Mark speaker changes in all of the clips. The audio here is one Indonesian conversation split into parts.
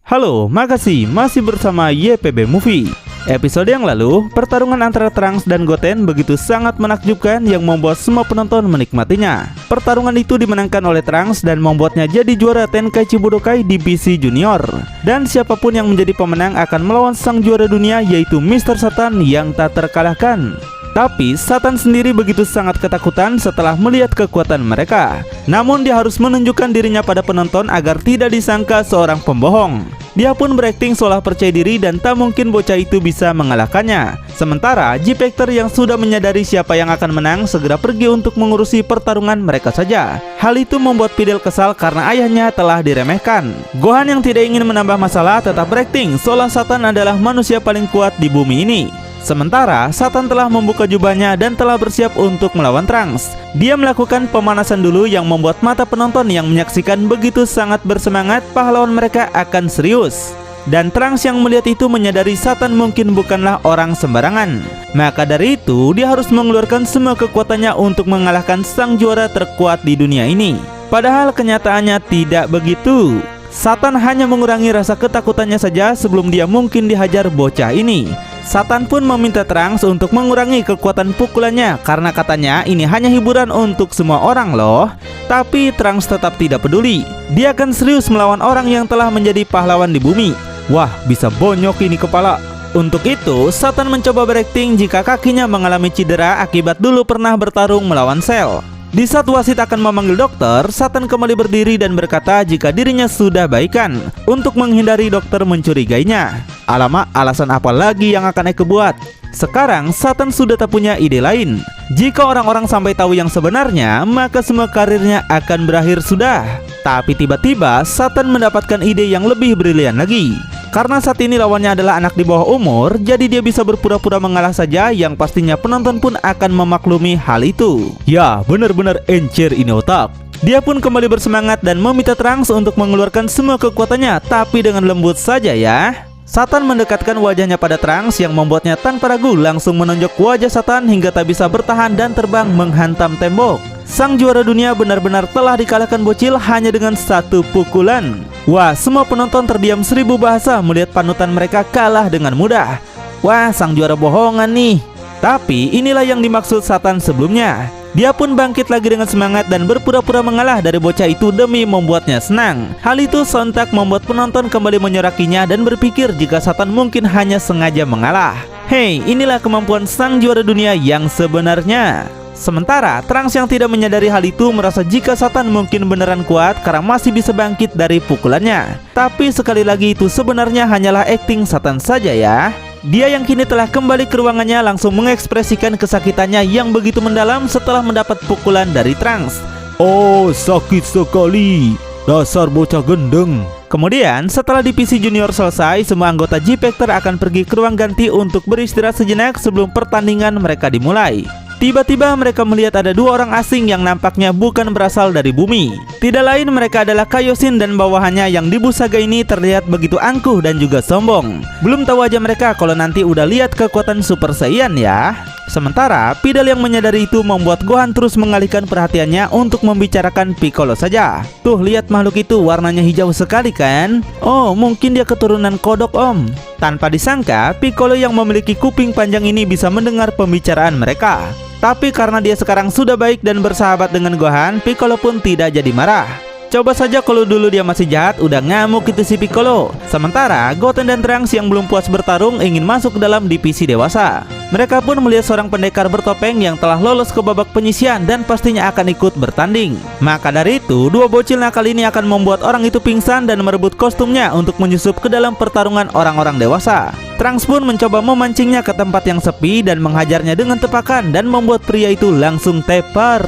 Speaker 1: Halo, makasih masih bersama YPB Movie. Episode yang lalu, pertarungan antara Trunks dan Goten begitu sangat menakjubkan yang membuat semua penonton menikmatinya. Pertarungan itu dimenangkan oleh Trunks dan membuatnya jadi juara Tenkaichi Budokai Divisi Junior. Dan siapapun yang menjadi pemenang akan melawan sang juara dunia yaitu Mr. Satan yang tak terkalahkan. Tapi Satan sendiri begitu sangat ketakutan setelah melihat kekuatan mereka. Namun dia harus menunjukkan dirinya pada penonton agar tidak disangka seorang pembohong. Dia pun berakting seolah percaya diri dan tak mungkin bocah itu bisa mengalahkannya. Sementara G-Factor yang sudah menyadari siapa yang akan menang segera pergi untuk mengurusi pertarungan mereka saja. Hal itu membuat Fidel kesal karena ayahnya telah diremehkan. Gohan yang tidak ingin menambah masalah tetap berakting seolah Satan adalah manusia paling kuat di bumi ini. Sementara Satan telah membuka jubahnya dan telah bersiap untuk melawan Trunks. Dia melakukan pemanasan dulu yang membuat mata penonton yang menyaksikan begitu sangat bersemangat pahlawan mereka akan serius. Dan Trunks yang melihat itu menyadari Satan mungkin bukanlah orang sembarangan. Maka dari itu dia harus mengeluarkan semua kekuatannya untuk mengalahkan sang juara terkuat di dunia ini. Padahal kenyataannya tidak begitu. Satan hanya mengurangi rasa ketakutannya saja sebelum dia mungkin dihajar bocah ini. Satan pun meminta Trunks untuk mengurangi kekuatan pukulannya karena katanya ini hanya hiburan untuk semua orang loh. Tapi Trunks tetap tidak peduli. Dia akan serius melawan orang yang telah menjadi pahlawan di bumi. Wah, bisa bonyok ini kepala. Untuk itu, Satan mencoba berakting jika kakinya mengalami cedera akibat dulu pernah bertarung melawan Cell. Di saat wasit akan memanggil dokter, Satan kembali berdiri dan berkata jika dirinya sudah baikan untuk menghindari dokter mencurigainya. Alamak, alasan apa lagi yang akan Eke buat? Sekarang Satan sudah tak punya ide lain. Jika orang-orang sampai tahu yang sebenarnya, maka semua karirnya akan berakhir sudah. Tapi tiba-tiba Satan mendapatkan ide yang lebih brilian lagi. Karena saat ini lawannya adalah anak di bawah umur, jadi dia bisa berpura-pura mengalah saja yang pastinya penonton pun akan memaklumi hal itu. Ya, benar-benar encer ini otak. Dia pun kembali bersemangat dan meminta Trunks untuk mengeluarkan semua kekuatannya, tapi dengan lembut saja ya. Satan mendekatkan wajahnya pada Trunks yang membuatnya tanpa ragu langsung menonjok wajah Satan hingga tak bisa bertahan dan terbang menghantam tembok. Sang juara dunia benar-benar telah dikalahkan bocil hanya dengan satu pukulan. Wah, semua penonton terdiam 1000 bahasa melihat panutan mereka kalah dengan mudah. Wah, sang juara bohongan nih. Tapi inilah yang dimaksud Satan sebelumnya. Dia pun bangkit lagi dengan semangat dan berpura-pura mengalah dari bocah itu demi membuatnya senang. Hal itu sontak membuat penonton kembali menyorakinya dan berpikir jika Satan mungkin hanya sengaja mengalah. Hei, inilah kemampuan sang juara dunia yang sebenarnya. Sementara Trunks yang tidak menyadari hal itu merasa jika Satan mungkin beneran kuat karena masih bisa bangkit dari pukulannya. Tapi sekali lagi itu sebenarnya hanyalah akting Satan saja ya. Dia yang kini telah kembali ke ruangannya langsung mengekspresikan kesakitannya yang begitu mendalam setelah mendapat pukulan dari Trunks. Oh, sakit sekali. Dasar bocah gendeng. Kemudian setelah divisi junior selesai, semua anggota G-Factor akan pergi ke ruang ganti untuk beristirahat sejenak sebelum pertandingan mereka dimulai. Tiba-tiba mereka melihat ada 2 orang asing yang nampaknya bukan berasal dari bumi. Tidak lain mereka adalah Kaioshin dan bawahannya yang di Busaga ini terlihat begitu angkuh dan juga sombong. Belum tahu aja mereka kalau nanti udah lihat kekuatan Super Saiyan ya. Sementara Fidel yang menyadari itu membuat Gohan terus mengalihkan perhatiannya untuk membicarakan Piccolo saja. Tuh, lihat makhluk itu warnanya hijau sekali kan? Oh, mungkin dia keturunan kodok om. Tanpa disangka, Piccolo yang memiliki kuping panjang ini bisa mendengar pembicaraan mereka. Tapi karena dia sekarang sudah baik dan bersahabat dengan Gohan, Piccolo pun tidak jadi marah. Coba saja kalau dulu dia masih jahat, udah ngamuk itu si Piccolo. Sementara Goten dan Trunks yang belum puas bertarung ingin masuk ke dalam divisi dewasa. Mereka pun melihat seorang pendekar bertopeng yang telah lolos ke babak penyisian dan pastinya akan ikut bertanding. Maka dari itu, 2 bocil nakal ini akan membuat orang itu pingsan dan merebut kostumnya untuk menyusup ke dalam pertarungan orang-orang dewasa. Trunks pun mencoba memancingnya ke tempat yang sepi dan menghajarnya dengan tepakan dan membuat pria itu langsung tepar.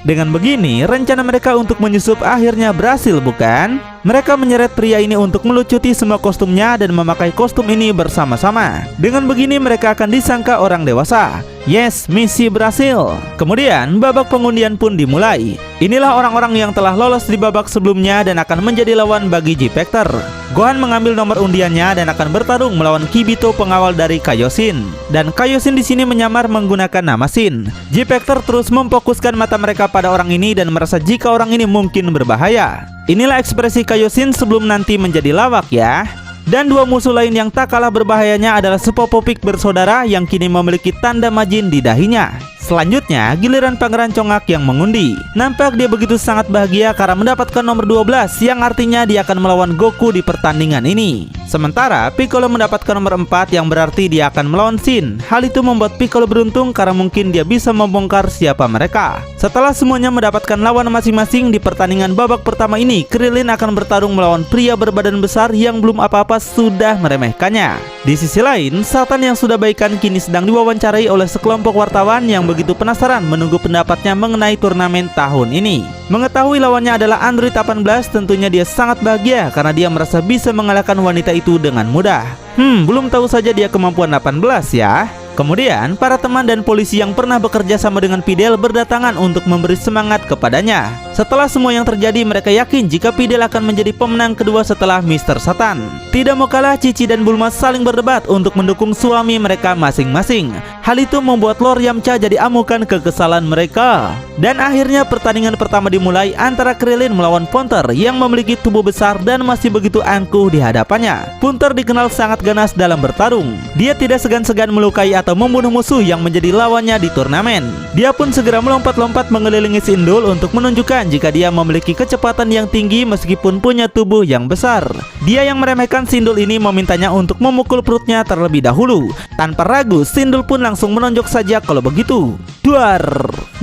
Speaker 1: Dengan begini, rencana mereka untuk menyusup akhirnya berhasil bukan? Mereka menyeret pria ini untuk melucuti semua kostumnya dan memakai kostum ini bersama-sama. Dengan begini mereka akan disangka orang dewasa. Yes, misi berhasil. Kemudian babak pengundian pun dimulai. Inilah orang-orang yang telah lolos di babak sebelumnya dan akan menjadi lawan bagi G-Factor. Gohan mengambil nomor undiannya dan akan bertarung melawan Kibito, pengawal dari Kaioshin. Dan Kaioshin di sini menyamar menggunakan nama Shin. G-Factor terus memfokuskan mata mereka pada orang ini dan merasa jika orang ini mungkin berbahaya. Inilah ekspresi Kaioshin sebelum nanti menjadi lawak ya. Dan dua musuh lain yang tak kalah berbahayanya adalah Sepopopik bersaudara yang kini memiliki tanda Majin di dahinya. Selanjutnya, giliran Pangeran Congak yang mengundi. Nampak dia begitu sangat bahagia karena mendapatkan nomor 12 yang artinya dia akan melawan Goku di pertandingan ini. Sementara Piccolo mendapatkan nomor 4 yang berarti dia akan melawan Shin. Hal itu membuat Piccolo beruntung karena mungkin dia bisa membongkar siapa mereka. Setelah semuanya mendapatkan lawan masing-masing di pertandingan babak pertama ini, Krillin akan bertarung melawan pria berbadan besar yang belum apa-apa sudah meremehkannya. Di sisi lain, Satan yang sudah baikan kini sedang diwawancarai oleh sekelompok wartawan yang begitu penasaran menunggu pendapatnya mengenai turnamen tahun ini. Mengetahui lawannya adalah Android 18, tentunya dia sangat bahagia karena dia merasa bisa mengalahkan wanita itu dengan mudah. Belum tahu saja dia kemampuan 18 ya. Kemudian, para teman dan polisi yang pernah bekerja sama dengan Fidel berdatangan untuk memberi semangat kepadanya. Setelah semua yang terjadi, mereka yakin jika Fidel akan menjadi pemenang kedua setelah Mr. Satan. Tidak mau kalah, Cici dan Bulma saling berdebat untuk mendukung suami mereka masing-masing. Hal itu membuat Lord Yamcha jadi amukan kekesalan mereka. Dan akhirnya pertandingan pertama dimulai antara Krillin melawan Punter yang memiliki tubuh besar dan masih begitu angkuh di hadapannya. Punter dikenal sangat ganas dalam bertarung. Dia tidak segan-segan melukai atau membunuh musuh yang menjadi lawannya di turnamen. Dia pun segera melompat-lompat mengelilingi Sindul untuk menunjukkan jika dia memiliki kecepatan yang tinggi meskipun punya tubuh yang besar. Dia yang meremehkan Sindul ini memintanya untuk memukul perutnya terlebih dahulu. Tanpa ragu, Sindul pun langsung menonjok saja kalau begitu. Duar!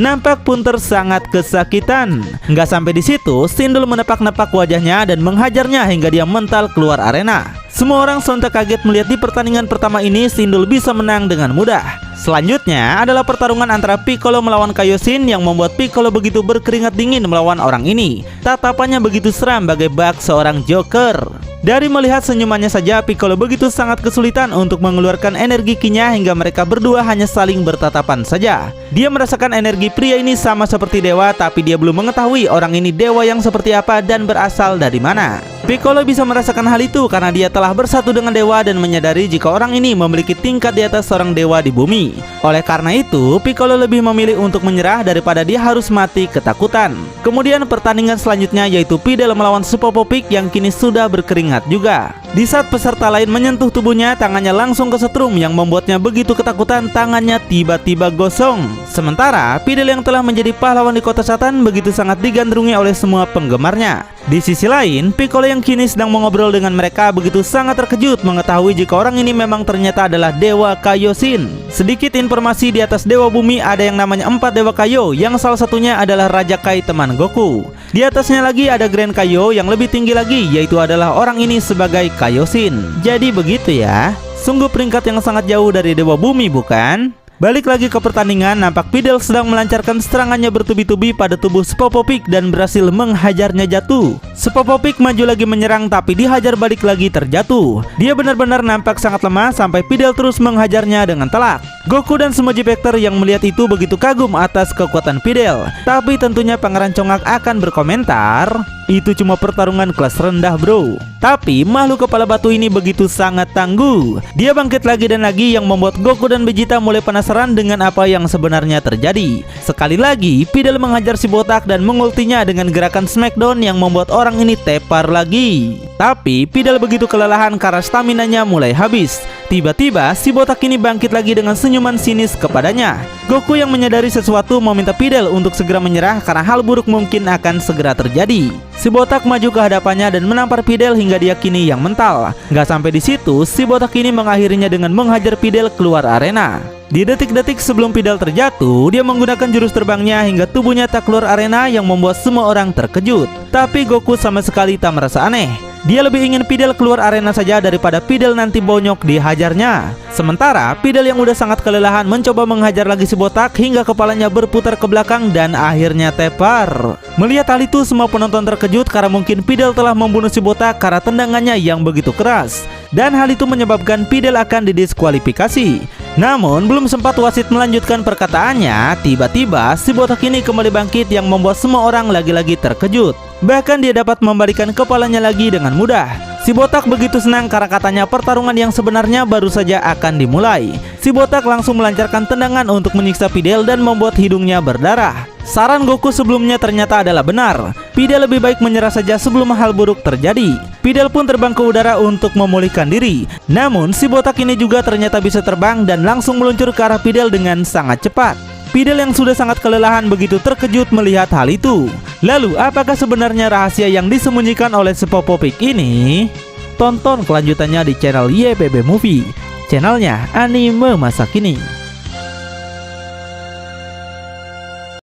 Speaker 1: Nampak Punter sangat kesakitan. Nggak sampai di situ, Sindul menepak-nepak wajahnya dan menghajarnya hingga dia mental keluar arena. Semua orang sontak kaget melihat di pertandingan pertama ini Sindul bisa menang dengan mudah. Selanjutnya adalah pertarungan antara Piccolo melawan Kaioshin yang membuat Piccolo begitu berkeringat dingin melawan orang ini. Tatapannya begitu seram bagai bak seorang Joker. Dari melihat senyumannya saja, Piccolo begitu sangat kesulitan untuk mengeluarkan energi ki-nya hingga mereka berdua hanya saling bertatapan saja. Dia merasakan energi pria ini sama seperti dewa, tapi dia belum mengetahui orang ini dewa yang seperti apa dan berasal dari mana. Piccolo bisa merasakan hal itu karena dia telah bersatu dengan dewa dan menyadari jika orang ini memiliki tingkat di atas seorang dewa di bumi. Oleh karena itu, Piccolo lebih memilih untuk menyerah daripada dia harus mati ketakutan. Kemudian pertandingan selanjutnya yaitu Fidel melawan Sepopopik yang kini sudah berkeringat juga. Di saat peserta lain menyentuh tubuhnya, tangannya langsung kesetrum yang membuatnya begitu ketakutan, tangannya tiba-tiba gosong. Sementara Fidel yang telah menjadi pahlawan di Kota Satan begitu sangat digandrungi oleh semua penggemarnya. Di sisi lain, Piccolo yang kini sedang mengobrol dengan mereka begitu sangat terkejut mengetahui jika orang ini memang ternyata adalah Dewa Kaioshin. Sedikit informasi, di atas Dewa Bumi ada yang namanya 4 Dewa Kaio, yang salah satunya adalah Raja Kai teman Goku. Di atasnya lagi ada Grand Kaio yang lebih tinggi lagi, yaitu adalah orang ini sebagai Kaioshin. Jadi begitu ya. Sungguh peringkat yang sangat jauh dari Dewa Bumi, bukan? Balik lagi ke pertandingan, nampak Fidel sedang melancarkan serangannya bertubi-tubi pada tubuh Sepopopik dan berhasil menghajarnya jatuh. Sepopopik maju lagi menyerang tapi dihajar balik lagi terjatuh. Dia benar-benar nampak sangat lemah sampai Fidel terus menghajarnya dengan telak. Goku dan semua J-Factor yang melihat itu begitu kagum atas kekuatan Fidel. Tapi tentunya Pangeran Congak akan berkomentar, itu cuma pertarungan kelas rendah bro. Tapi makhluk kepala batu ini begitu sangat tangguh. Dia bangkit lagi dan lagi yang membuat Goku dan Vegeta mulai penasaran dengan apa yang sebenarnya terjadi. Sekali lagi Fidel menghajar si botak dan mengultinya dengan gerakan Smackdown yang membuat orang ini tepar lagi. Tapi Fidel begitu kelelahan karena staminanya mulai habis. Tiba-tiba si botak ini bangkit lagi dengan senyuman sinis kepadanya. Goku yang menyadari sesuatu meminta Fidel untuk segera menyerah karena hal buruk mungkin akan segera terjadi. Si botak maju ke hadapannya dan menampar Fidel hingga dia kini yang mental. Gak sampai di situ, si botak ini mengakhirinya dengan menghajar Fidel keluar arena. Di detik-detik sebelum Fidel terjatuh, dia menggunakan jurus terbangnya hingga tubuhnya tak keluar arena yang membuat semua orang terkejut. Tapi Goku sama sekali tak merasa aneh. Dia lebih ingin Fidel keluar arena saja daripada Fidel nanti bonyok dihajarnya. Sementara Fidel yang udah sangat kelelahan mencoba menghajar lagi si botak hingga kepalanya berputar ke belakang dan akhirnya tepar. Melihat hal itu, semua penonton terkejut karena mungkin Fidel telah membunuh si botak karena tendangannya yang begitu keras. Dan hal itu menyebabkan Fidel akan didiskualifikasi. Namun belum sempat wasit melanjutkan perkataannya, tiba-tiba si botak ini kembali bangkit yang membuat semua orang lagi-lagi terkejut. Bahkan dia dapat membalikan kepalanya lagi dengan mudah. Si botak begitu senang karena katanya pertarungan yang sebenarnya baru saja akan dimulai. Si botak langsung melancarkan tendangan untuk menyiksa Fidel dan membuat hidungnya berdarah. Saran Goku sebelumnya ternyata adalah benar. Fidel lebih baik menyerah saja sebelum hal buruk terjadi. Fidel pun terbang ke udara untuk memulihkan diri. Namun si botak ini juga ternyata bisa terbang dan langsung meluncur ke arah Fidel dengan sangat cepat. Fidel yang sudah sangat kelelahan begitu terkejut melihat hal itu. Lalu apakah sebenarnya rahasia yang disembunyikan oleh si Popopik ini? Tonton kelanjutannya di channel YPB Movie, channelnya anime masa kini.